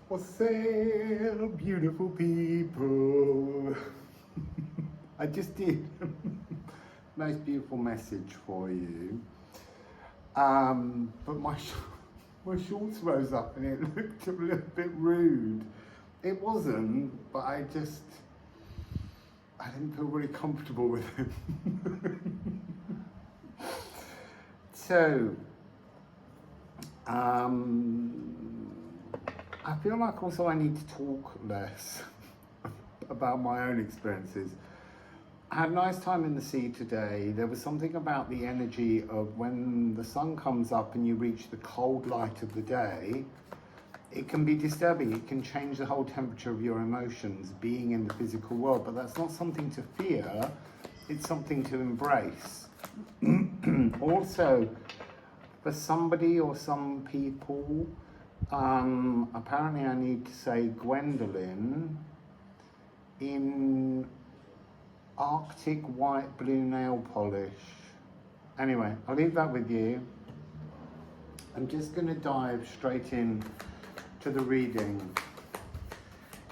Wassail, beautiful people. I just did a most beautiful message for you. But my shorts rose up and it looked a little bit rude. It wasn't, but I didn't feel really comfortable with it. So, I feel like also I need to talk less about my own experiences. I had a nice time in the sea today. There was something about the energy of when the sun comes up and you reach the cold light of the day, it can be disturbing. It can change the whole temperature of your emotions being in the physical world, but that's not something to fear, it's something to embrace. Also, for somebody or some people, apparently I need to say Gwendolyn in Arctic white blue nail polish. Anyway, I'll leave that with you. I'm just going to dive straight in to the reading.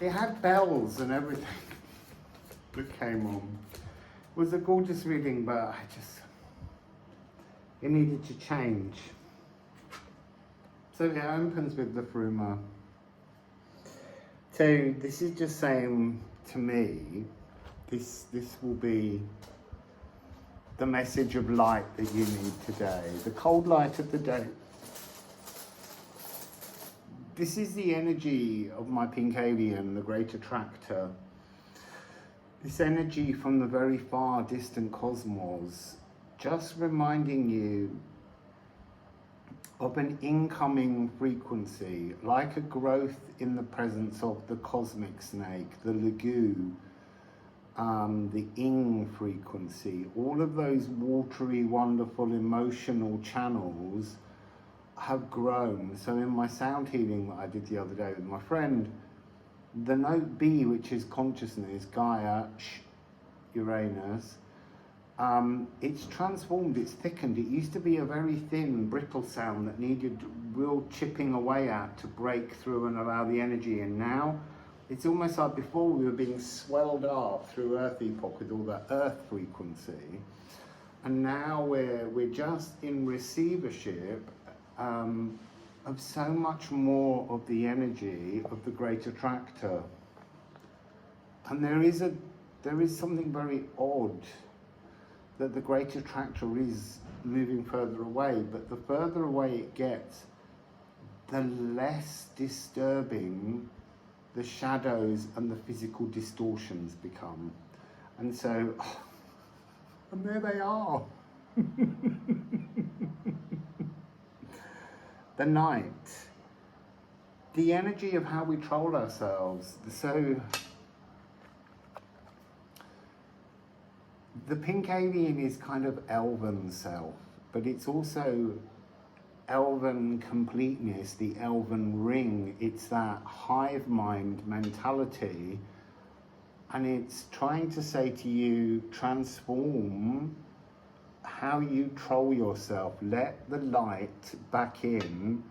It had bells and everything that came on. It was a gorgeous reading, but it needed to change. So it opens with Liffruma. So this is just saying to me, this will be the message of light that you need today. The cold light of the day. This is the energy of my pink alien, the great attractor. This energy from the very far distant cosmos, just reminding you of an incoming frequency, like a growth in the presence of the cosmic snake, the Lagu, the ing frequency. All of those watery, wonderful, emotional channels have grown. So in my sound healing that I did the other day with my friend, the note B, which is consciousness, Gaia, Uranus, it's transformed, it's thickened. It used to be a very thin, brittle sound that needed real chipping away at to break through and allow the energy in. Now, it's almost like before we were being swelled up through Earth Epoch with all that Earth frequency, and now we're just in receivership of so much more of the energy of the great attractor. And there is something very odd that the great attractor is moving further away, but the further away it gets, the less disturbing the shadows and the physical distortions become. And so, and there they are. The night, the energy of how we troll ourselves. So, the pink alien is kind of elven self, but it's also elven completeness, the elven ring. It's that hive mind mentality, and it's trying to say to you, transform how you troll yourself. Let the light back in,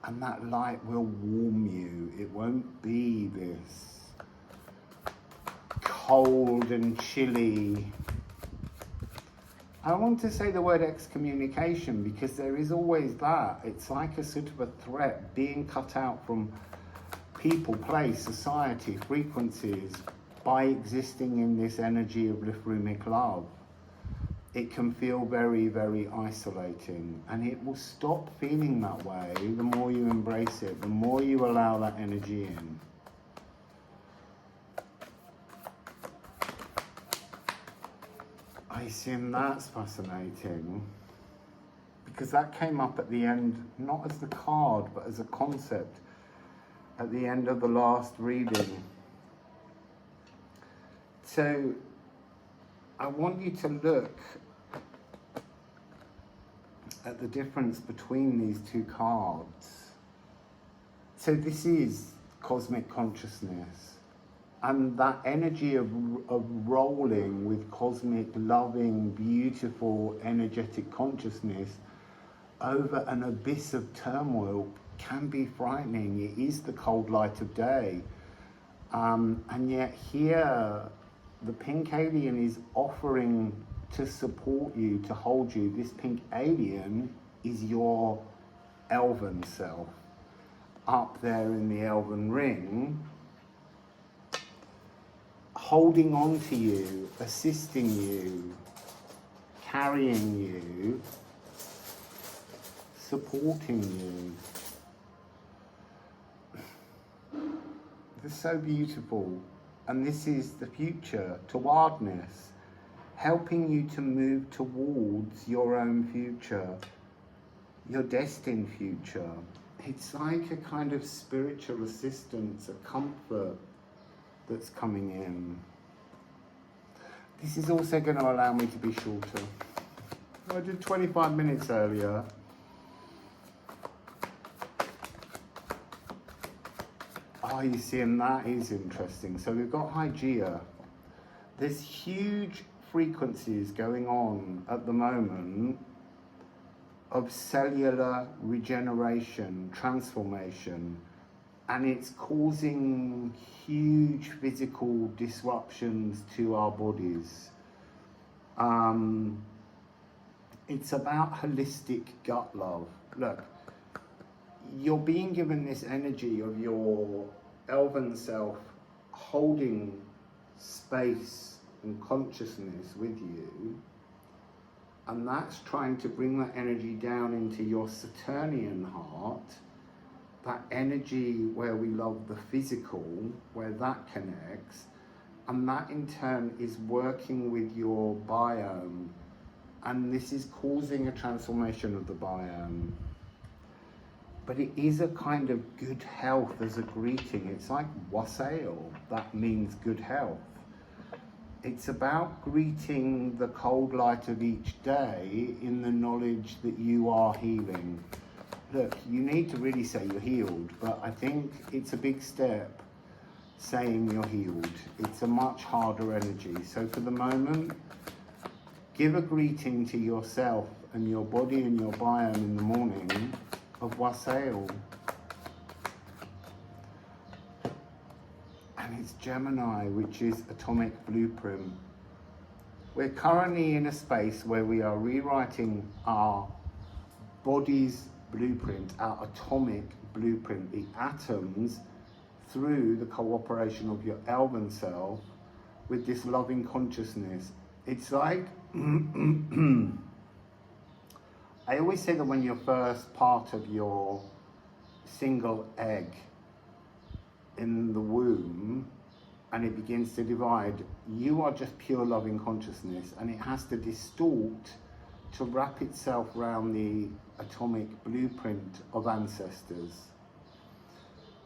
and that light will warm you. It won't be this cold and chilly. I want to say the word excommunication because there is always that. It's like a sort of a threat being cut out from people, place, society, frequencies by existing in this energy of Liffrumic love. It can feel very, very isolating, and it will stop feeling that way the more you embrace it, the more you allow that energy in. I assume that's fascinating because that came up at the end, not as the card, but as a concept at the end of the last reading. So I want you to look at the difference between these two cards. So this is cosmic consciousness. And that energy of rolling with cosmic, loving, beautiful, energetic consciousness over an abyss of turmoil can be frightening. It is the cold light of day. And yet here, the pink alien is offering to support you, to hold you. This pink alien is your elven self, up there in the elven ring, holding on to you, assisting you, carrying you, supporting you. It's so beautiful. And this is the future, towardness, helping you to move towards your own future, your destined future. It's like a kind of spiritual assistance, a comfort that's coming in. This is also going to allow me to be shorter. I did 25 minutes earlier. Oh, you see, and that is interesting. So we've got Hygeia. There's huge frequencies going on at the moment of cellular regeneration, transformation, and it's causing huge physical disruptions to our bodies. It's about holistic gut love. Look, you're being given this energy of your elven self holding space and consciousness with you, and that's trying to bring that energy down into your Saturnian heart, that energy where we love the physical, where that connects, and that in turn is working with your biome, and this is causing a transformation of the biome. But it is a kind of good health as a greeting. It's like Wassail, that means good health. It's about greeting the cold light of each day in the knowledge that you are healing. Look, you need to really say you're healed, but I think it's a big step saying you're healed. It's a much harder energy. So for the moment, give a greeting to yourself and your body and your biome in the morning of Wassail. And it's Gemini, which is atomic blueprint. We're currently in a space where we are rewriting our body's blueprint, our atomic blueprint, the atoms, through the cooperation of your elven self with this loving consciousness. It's like I always say that when you're first part of your single egg in the womb and it begins to divide, you are just pure loving consciousness, and it has to distort to wrap itself around the atomic blueprint of ancestors.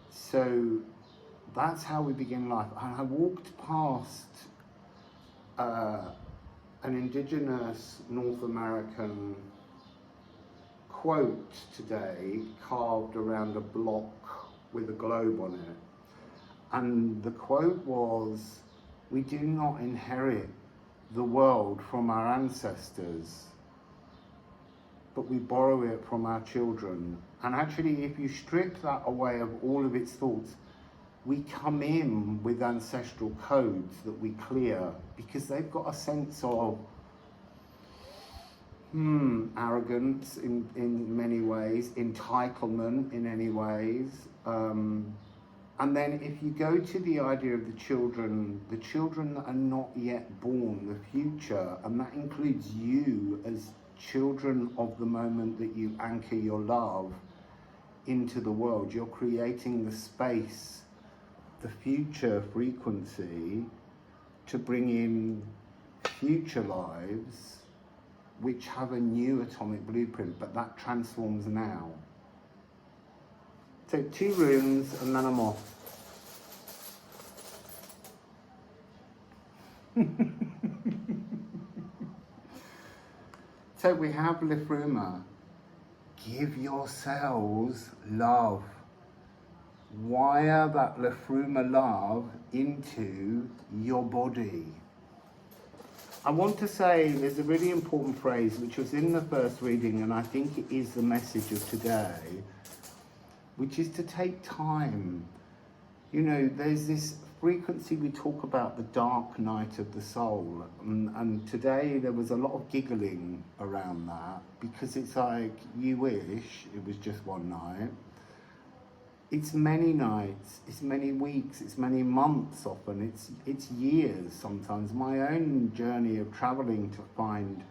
So that's how we begin life. And I walked past an indigenous North American quote today carved around a block with a globe on it. And the quote was, "We do not inherit the world from our ancestors, but we borrow it from our children." And actually, if you strip that away of all of its thoughts, we come in with ancestral codes that we clear, because they've got a sense of arrogance in many ways, entitlement in many ways. And then if you go to the idea of the children that are not yet born, the future, and that includes you as children of the moment that you anchor your love into the world, you're creating the space, the future frequency, to bring in future lives which have a new atomic blueprint, but that transforms now. Take 2 runes and then I'm off. So we have Liffruma. Give yourselves love. Wire that Liffruma love into your body. I want to say there's a really important phrase which was in the first reading, and I think it is the message of today. which is to take time. You know, there's this frequency we talk about, the dark night of the soul, and today there was a lot of giggling around that, because it's like, you wish it was just one night. It's many nights, it's many weeks, it's many months often, it's years sometimes. My own journey of traveling to find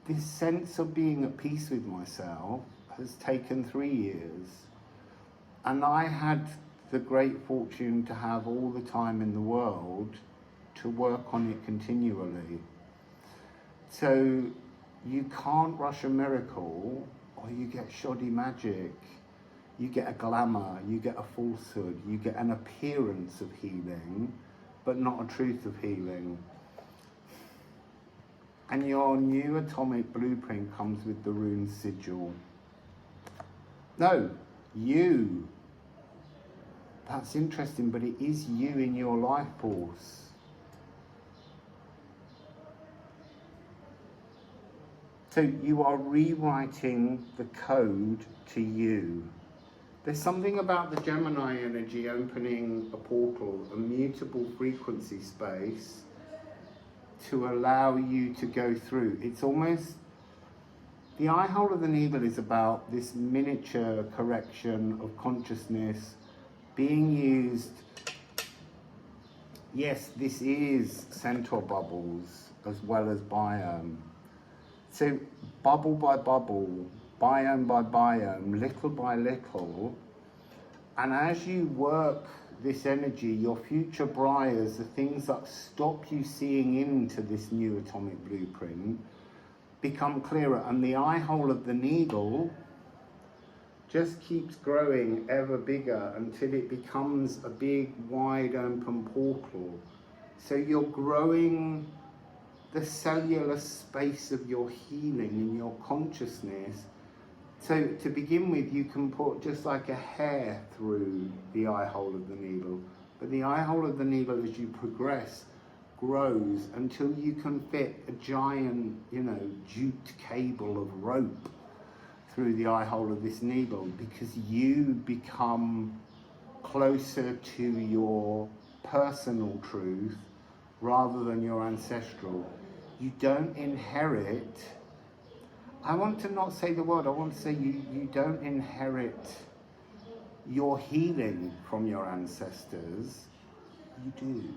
this sense of being at peace with myself has taken 3 years. And I had the great fortune to have all the time in the world to work on it continually. So you can't rush a miracle, or you get shoddy magic. You get a glamour, you get a falsehood, you get an appearance of healing, but not a truth of healing. And your new atomic blueprint comes with the rune sigil. No, you. That's interesting, but it is you in your life force. So you are rewriting the code to you. There's something about the Gemini energy opening a portal, a mutable frequency space, to allow you to go through. It's almost, the eye hole of the needle is about this miniature correction of consciousness being used. Yes, this is centaur bubbles as well as biome. So bubble by bubble, biome by biome, little by little, and as you work this energy, your future briars, the things that stop you seeing into this new atomic blueprint, become clearer, and the eye hole of the needle just keeps growing ever bigger until it becomes a big, wide open portal. So you're growing the cellular space of your healing and your consciousness. So to begin with, you can put just like a hair through the eye hole of the needle. But the eye hole of the needle, as you progress, grows until you can fit a giant, jute cable of rope through the eye hole of this needle, because you become closer to your personal truth rather than your ancestral. You don't inherit, I want to not say the word, I want to say you don't inherit your healing from your ancestors. You do,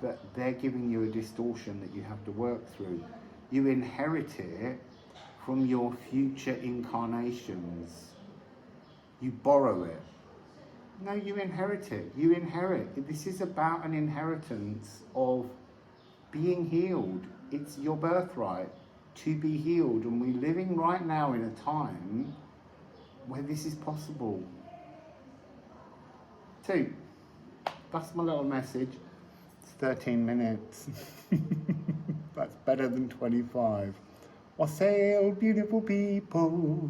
but they're giving you a distortion that you have to work through. You inherit it from your future incarnations. You borrow it. No, you inherit it. You inherit. This is about an inheritance of being healed. It's your birthright to be healed, and we're living right now in a time where this is possible. So, that's my little message. It's 13 minutes. That's better than 25. Wassail, beautiful people.